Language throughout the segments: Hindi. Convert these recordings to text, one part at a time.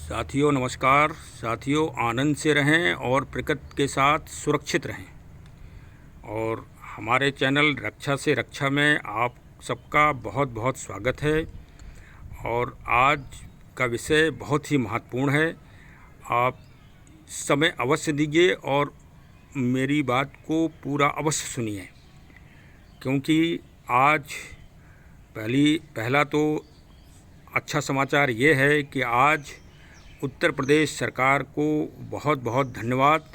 साथियों नमस्कार। साथियों, आनंद से रहें और प्रकृति के साथ सुरक्षित रहें। और हमारे चैनल रक्षा से रक्षा में आप सबका बहुत बहुत स्वागत है। और आज का विषय बहुत ही महत्वपूर्ण है। आप समय अवश्य दीजिए और मेरी बात को पूरा अवश्य सुनिए, क्योंकि आज पहला तो अच्छा समाचार ये है कि आज उत्तर प्रदेश सरकार को बहुत बहुत धन्यवाद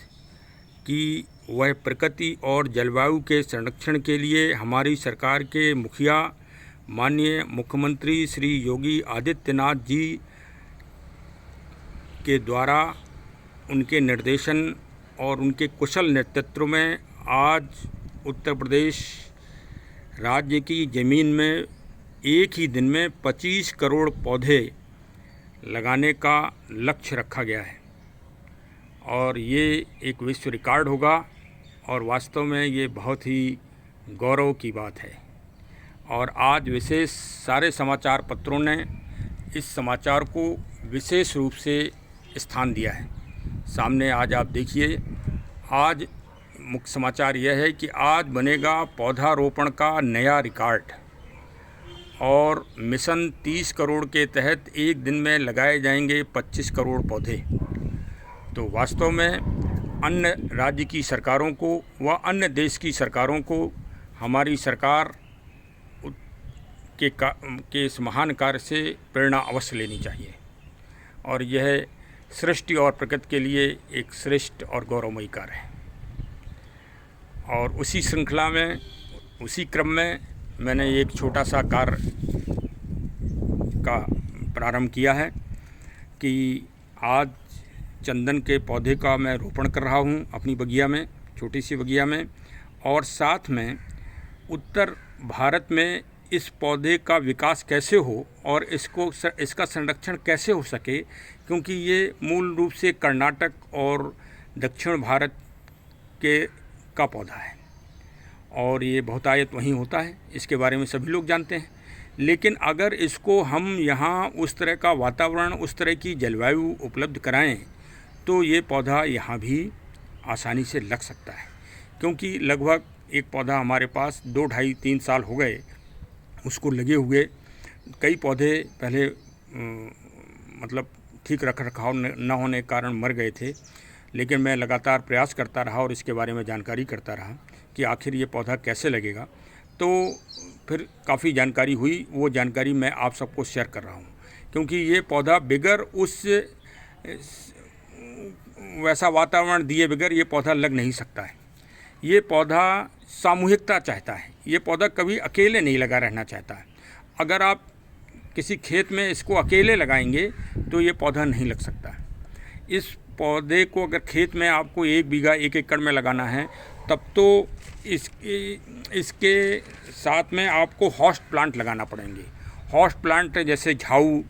कि वह प्रकृति और जलवायु के संरक्षण के लिए हमारी सरकार के मुखिया माननीय मुख्यमंत्री श्री योगी आदित्यनाथ जी के द्वारा उनके निर्देशन और उनके कुशल नेतृत्व में आज उत्तर प्रदेश राज्य की ज़मीन में एक ही दिन में 25 करोड़ पौधे लगाने का लक्ष्य रखा गया है। और ये एक विश्व रिकॉर्ड होगा और वास्तव में ये बहुत ही गौरव की बात है। और आज विशेष सारे समाचार पत्रों ने इस समाचार को विशेष रूप से स्थान दिया है। सामने आज आप देखिए, आज मुख्य समाचार यह है कि आज बनेगा पौधारोपण का नया रिकॉर्ड और मिशन 30 करोड़ के तहत एक दिन में लगाए जाएंगे 25 करोड़ पौधे। तो वास्तव में अन्य राज्य की सरकारों को व अन्य देश की सरकारों को हमारी सरकार के इस महान कार्य से प्रेरणा अवश्य लेनी चाहिए। और यह सृष्टि और प्रकृति के लिए एक श्रेष्ठ और गौरवमयी कार्य है। और उसी श्रृंखला में, उसी क्रम में मैंने एक छोटा सा कार्य का प्रारंभ किया है कि आज चंदन के पौधे का मैं रोपण कर रहा हूँ अपनी बगिया में, छोटी सी बगिया में। और साथ में उत्तर भारत में इस पौधे का विकास कैसे हो और इसका संरक्षण कैसे हो सके, क्योंकि ये मूल रूप से कर्नाटक और दक्षिण भारत का पौधा है और ये बहुतायत वहीं होता है। इसके बारे में सभी लोग जानते हैं। लेकिन अगर इसको हम यहाँ उस तरह का वातावरण, उस तरह की जलवायु उपलब्ध कराएं तो ये पौधा यहाँ भी आसानी से लग सकता है। क्योंकि लगभग एक पौधा हमारे पास 2, 2.5, 3 साल हो गए उसको लगे हुए। कई पौधे पहले मतलब ठीक रख रखाव न होने के कारण मर गए थे, लेकिन मैं लगातार प्रयास करता रहा और इसके बारे में जानकारी करता रहा कि आखिर ये पौधा कैसे लगेगा। तो फिर काफ़ी जानकारी हुई, वो जानकारी मैं आप सबको शेयर कर रहा हूँ। क्योंकि ये पौधा बगैर उस वैसा वातावरण दिए बगैर ये पौधा लग नहीं सकता है। ये पौधा सामूहिकता चाहता है। ये पौधा कभी अकेले नहीं लगा रहना चाहता है। अगर आप किसी खेत में इसको अकेले लगाएंगे तो ये पौधा नहीं लग सकता है। इस पौधे को अगर खेत में आपको 1 बीघा 1 एकड़ में लगाना है तब तो इसके साथ में आपको होस्ट प्लांट लगाना पड़ेंगे। होस्ट प्लांट जैसे झाऊ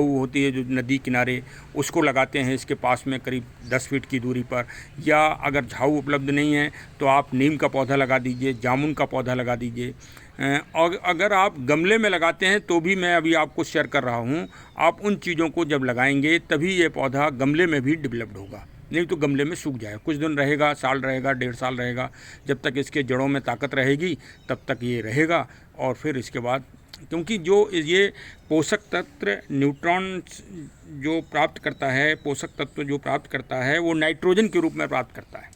होती है जो नदी किनारे, उसको लगाते हैं इसके पास में करीब 10 फीट की दूरी पर। या अगर झाऊ उपलब्ध नहीं है तो आप नीम का पौधा लगा दीजिए, जामुन का पौधा लगा दीजिए। और अगर आप गमले में लगाते हैं तो भी मैं अभी आपको शेयर कर रहा हूँ, आप उन चीज़ों को जब लगाएंगे तभी ये पौधा गमले में भी डेवलप्ड होगा। नहीं तो गमले में सूख जाएगा, कुछ दिन रहेगा, साल रहेगा, 1.5 साल रहेगा। जब तक इसके जड़ों में ताकत रहेगी तब तक ये रहेगा। और फिर इसके बाद, क्योंकि जो ये पोषक तत्व न्यूट्रॉन जो प्राप्त करता है, पोषक तत्व जो प्राप्त करता है वो नाइट्रोजन के रूप में प्राप्त करता है।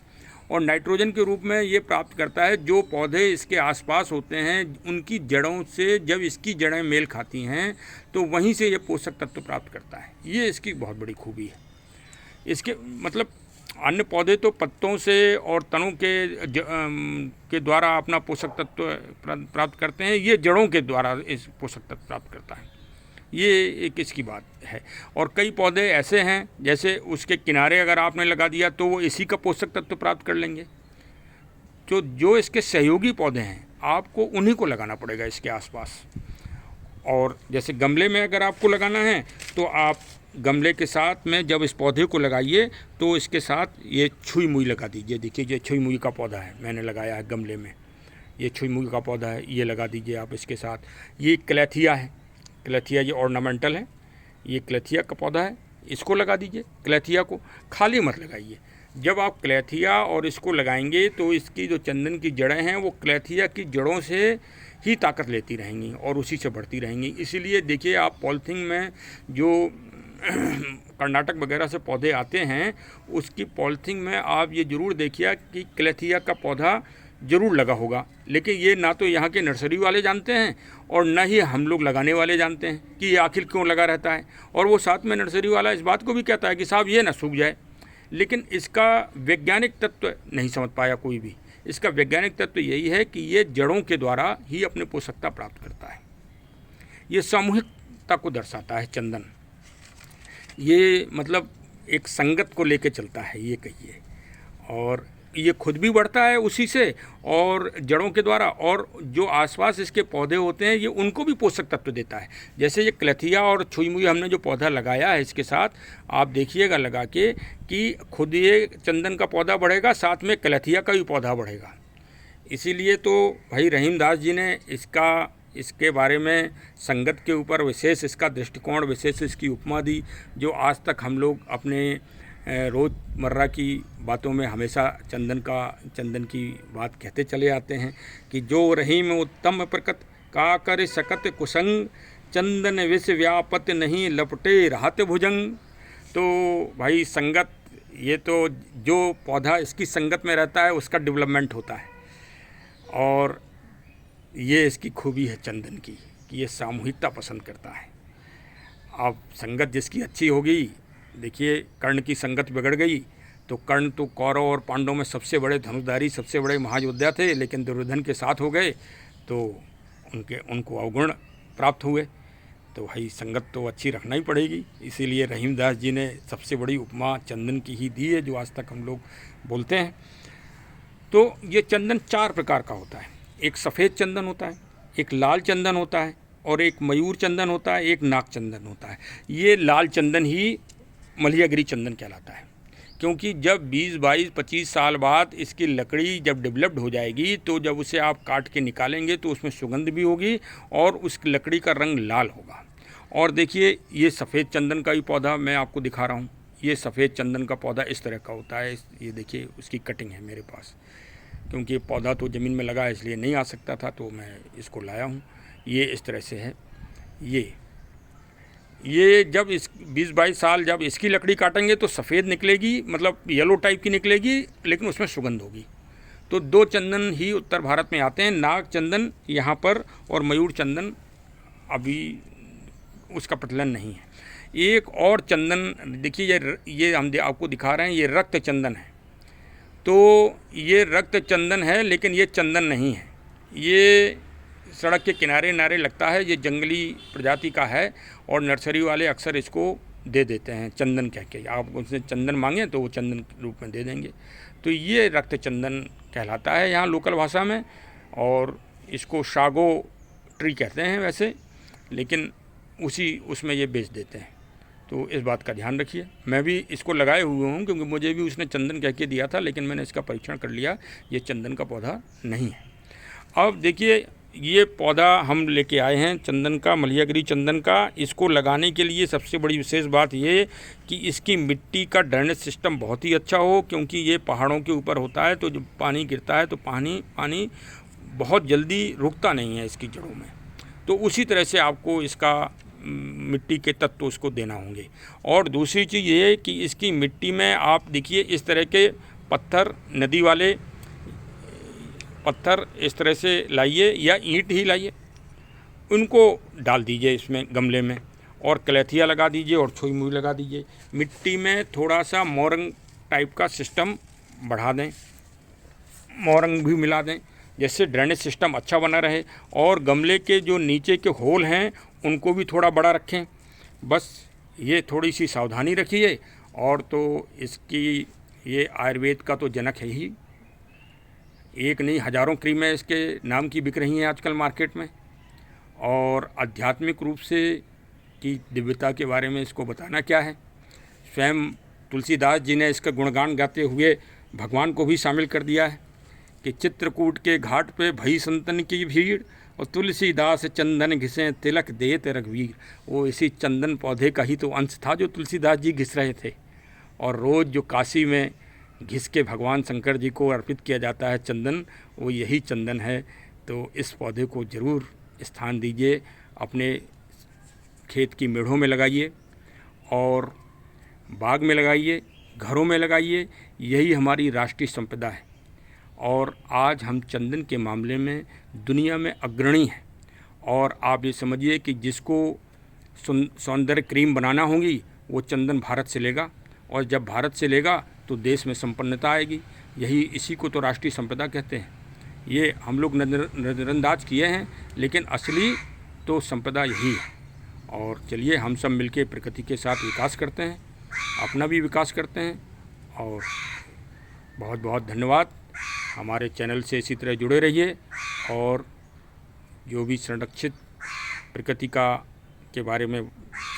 और नाइट्रोजन के रूप में ये प्राप्त करता है जो पौधे इसके आसपास होते हैं, उनकी जड़ों से जब इसकी जड़ें मेल खाती हैं तो वहीं से ये पोषक तत्व प्राप्त करता है। ये इसकी बहुत बड़ी खूबी है। इसके मतलब अन्य पौधे तो पत्तों से और तनों के द्वारा अपना पोषक तत्व प्राप्त करते हैं, ये जड़ों के द्वारा इस पोषक तत्व प्राप्त करता है। ये एक इसकी बात है। और कई पौधे ऐसे हैं जैसे उसके किनारे अगर आपने लगा दिया तो वो इसी का पोषक तत्व प्राप्त कर लेंगे। तो जो इसके सहयोगी पौधे हैं आपको उन्हीं को लगाना पड़ेगा इसके आसपास। और जैसे गमले में अगर आपको लगाना है तो आप गमले के साथ में जब इस पौधे को लगाइए तो इसके साथ ये छुई मुई लगा दीजिए। देखिए ये छुई मुई का पौधा है, मैंने लगाया है गमले में। ये छुई मुई का पौधा है, ये लगा दीजिए आप इसके साथ। ये क्लेथिया है, क्लेथिया ये ऑर्नामेंटल है, ये क्लेथिया का पौधा है, इसको लगा दीजिए, क्लेथिया को, खाली मत लगाइए। जब आप क्लेथिया और इसको लगाएंगे तो इसकी जो चंदन की जड़ें हैं वो क्लेथिया की जड़ों से ही ताकत लेती रहेंगी और उसी से बढ़ती रहेंगी। इसीलिए देखिए, आप पॉलीथीन में जो कर्नाटक वगैरह से पौधे आते हैं, उसकी पॉलीथीन में आप ये ज़रूर देखिए कि क्लेथिया का पौधा ज़रूर लगा होगा, लेकिन ये ना तो यहाँ के नर्सरी वाले जानते हैं और ना ही हम लोग लगाने वाले जानते हैं कि ये आखिर क्यों लगा रहता है। और वो साथ में नर्सरी वाला इस बात को भी कहता है कि साहब ये ना सूख जाए, लेकिन इसका वैज्ञानिक तत्व नहीं समझ पाया कोई भी। इसका वैज्ञानिक तत्व यही है कि ये जड़ों के द्वारा ही अपने पोषकता प्राप्त करता है। ये सामूहिकता को दर्शाता है चंदन, ये मतलब एक संगत को लेके चलता है ये कहिए, और ये खुद भी बढ़ता है उसी से और जड़ों के द्वारा, और जो आसपास इसके पौधे होते हैं ये उनको भी पोषक तत्व देता है। जैसे ये क्लेथिया और छुई मुई हमने जो पौधा लगाया है इसके साथ, आप देखिएगा लगा के कि खुद ये चंदन का पौधा बढ़ेगा, साथ में क्लेथिया का भी पौधा बढ़ेगा। इसीलिए तो भाई रहीम दास जी ने इसके बारे में संगत के ऊपर विशेष इसका दृष्टिकोण, विशेष इसकी उपमा दी, जो आज तक हम लोग अपने रोज़मर्रा की बातों में हमेशा चंदन की बात कहते चले आते हैं कि जो रहीम उत्तम प्रकट का कर सकत कुसंग, चंदन विष व्यापत नहीं लपटे रहत भुजंग। तो भाई संगत, ये तो जो पौधा इसकी संगत में रहता है उसका डेवलपमेंट होता है, और ये इसकी खूबी है चंदन की कि ये सामूहिकता पसंद करता है। अब संगत जिसकी अच्छी होगी, देखिए कर्ण की संगत बिगड़ गई तो कर्ण तो कौरव और पांडवों में सबसे बड़े धनुर्धारी, सबसे बड़े महायोद्धा थे, लेकिन दुर्योधन के साथ हो गए तो उनको अवगुण प्राप्त हुए। तो भाई संगत तो अच्छी रखना ही पड़ेगी। इसीलिए रहीम दास जी ने सबसे बड़ी उपमा चंदन की ही दी है, जो आज तक हम लोग बोलते हैं। तो ये चंदन 4 प्रकार का होता है। एक सफ़ेद चंदन होता है, एक लाल चंदन होता है, और एक मयूर चंदन होता है, एक नाग चंदन होता है। ये लाल चंदन ही मलयागिरी चंदन कहलाता है, क्योंकि जब 20, 22, 25 साल बाद इसकी लकड़ी जब डेवलप्ड हो जाएगी तो जब उसे आप काट के निकालेंगे तो उसमें सुगंध भी होगी और उस लकड़ी का रंग लाल होगा। और देखिए ये सफ़ेद चंदन का भी पौधा मैं आपको दिखा रहा हूँ। ये सफ़ेद चंदन का पौधा इस तरह का होता है। ये देखिए उसकी कटिंग है मेरे पास, क्योंकि ये पौधा तो ज़मीन में लगा है इसलिए नहीं आ सकता था, तो मैं इसको लाया हूँ। ये इस तरह से है। ये जब इस 20-22 साल जब इसकी लकड़ी काटेंगे तो सफ़ेद निकलेगी, मतलब येलो टाइप की निकलेगी, लेकिन उसमें सुगंध होगी। तो 2 चंदन ही उत्तर भारत में आते हैं, नाग चंदन यहाँ पर और मयूर चंदन अभी उसका प्रचलन नहीं है। एक और चंदन देखिए, ये हम आपको दिखा रहे हैं, ये रक्त चंदन है। तो ये रक्त चंदन है, लेकिन ये चंदन नहीं है। ये सड़क के किनारे नारे लगता है, ये जंगली प्रजाति का है और नर्सरी वाले अक्सर इसको दे देते हैं चंदन कह के। आप उनसे चंदन मांगें तो वो चंदन के रूप में दे देंगे। तो ये रक्त चंदन कहलाता है यहाँ लोकल भाषा में, और इसको शागो ट्री कहते हैं वैसे, लेकिन उसमें ये बेच देते हैं। तो इस बात का ध्यान रखिए। मैं भी इसको लगाए हुए हूँ क्योंकि मुझे भी उसने चंदन कह के दिया था, लेकिन मैंने इसका परीक्षण कर लिया, ये चंदन का पौधा नहीं है। अब देखिए ये पौधा हम लेके आए हैं चंदन का, मलयागिरी चंदन का। इसको लगाने के लिए सबसे बड़ी विशेष बात ये कि इसकी मिट्टी का ड्रेनेज सिस्टम बहुत ही अच्छा हो, क्योंकि ये पहाड़ों के ऊपर होता है, तो जब पानी गिरता है तो पानी बहुत जल्दी रुकता नहीं है इसकी जड़ों में। तो उसी तरह से आपको इसका मिट्टी के तत्व उसको देना होंगे। और दूसरी चीज़ ये कि इसकी मिट्टी में आप देखिए इस तरह के पत्थर, नदी वाले पत्थर इस तरह से लाइए या ईंट ही लाइए, उनको डाल दीजिए इसमें गमले में, और क्लेथिया लगा दीजिए और छुई मुई लगा दीजिए। मिट्टी में थोड़ा सा मोरंग टाइप का सिस्टम बढ़ा दें, मोरंग भी मिला दें, जिससे ड्रेनेज सिस्टम अच्छा बना रहे। और गमले के जो नीचे के होल हैं उनको भी थोड़ा बड़ा रखें। बस ये थोड़ी सी सावधानी रखिए। और तो इसकी ये आयुर्वेद का तो जनक है ही, एक नहीं हज़ारों क्रीमें इसके नाम की बिक रही हैं आजकल मार्केट में। और आध्यात्मिक रूप से की दिव्यता के बारे में इसको बताना क्या है। स्वयं तुलसीदास जी ने इसका गुणगान गाते हुए भगवान को भी शामिल कर दिया है कि चित्रकूट के घाट पे भई संतन की भीड़, और तुलसीदास चंदन घिसे तिलक देत रघुवीर, वो इसी चंदन पौधे का ही तो अंश था जो तुलसीदास जी घिस रहे थे। और रोज़ जो काशी में घिस के भगवान शंकर जी को अर्पित किया जाता है चंदन, वो यही चंदन है। तो इस पौधे को ज़रूर स्थान दीजिए, अपने खेत की मेढ़ों में लगाइए और बाग में लगाइए, घरों में लगाइए। यही हमारी राष्ट्रीय संपदा है और आज हम चंदन के मामले में दुनिया में अग्रणी हैं। और आप ये समझिए कि जिसको सौंदर्य क्रीम बनाना होगी वो चंदन भारत से लेगा, और जब भारत से लेगा तो देश में संपन्नता आएगी। यही इसी को तो राष्ट्रीय संपदा कहते हैं। ये हम लोग नज़रअंदाज किए हैं, लेकिन असली तो संपदा यही है। और चलिए हम सब मिलके प्रकृति के साथ विकास करते हैं, अपना भी विकास करते हैं। और बहुत बहुत धन्यवाद। हमारे चैनल से इसी तरह जुड़े रहिए और जो भी संरक्षित प्रकृति के बारे में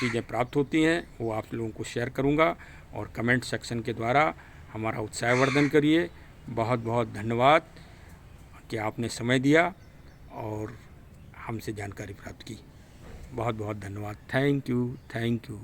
चीज़ें प्राप्त होती हैं वो आप लोगों को शेयर करूंगा, और कमेंट सेक्शन के द्वारा हमारा उत्साहवर्धन करिए। बहुत बहुत धन्यवाद कि आपने समय दिया और हमसे जानकारी प्राप्त की। बहुत बहुत धन्यवाद। Thank you.